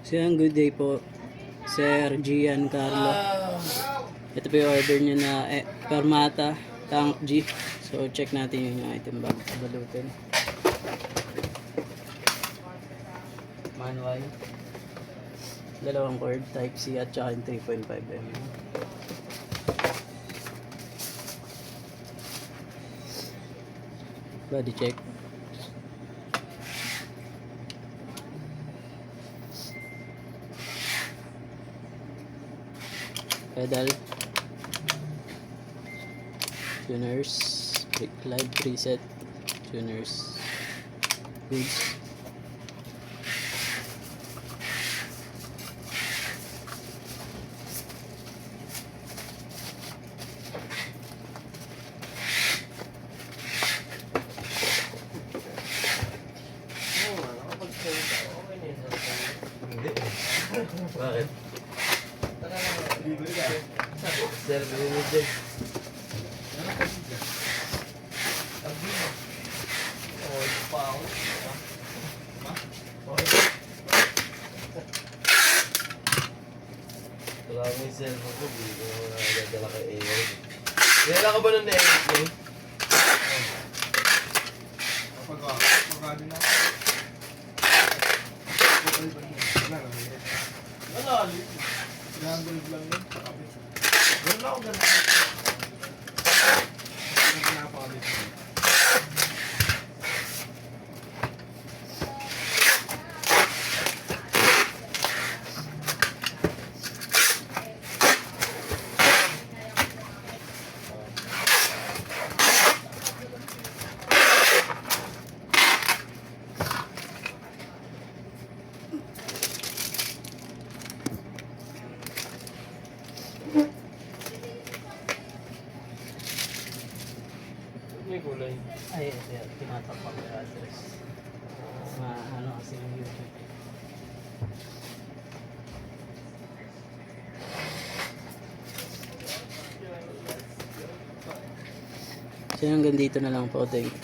So yan, good day po, Sir Gian Carlo. Ito po yung order niya na Permata Tank G. So check natin yung item bag sa balutin. Manual. Dalawang cord, type C at saka yung 3.5mm. Body check. Pedal. Tuners. Live preset. Tuners. Goods. Bakit? Sir, binigyan din. Wala mo yung cellphone ko, hindi ko na nagdadala kay Eric. Nilala ka ba nun na Eric mo? Pagkakadin ako. Wala, 300 lang yun. Wala ako ganun. Pinapakalit mo. May kulay. Ay, ito yan. Tinatapak yung address. Ano kasi yung YouTube. So hanggang dito na lang po. Thank you.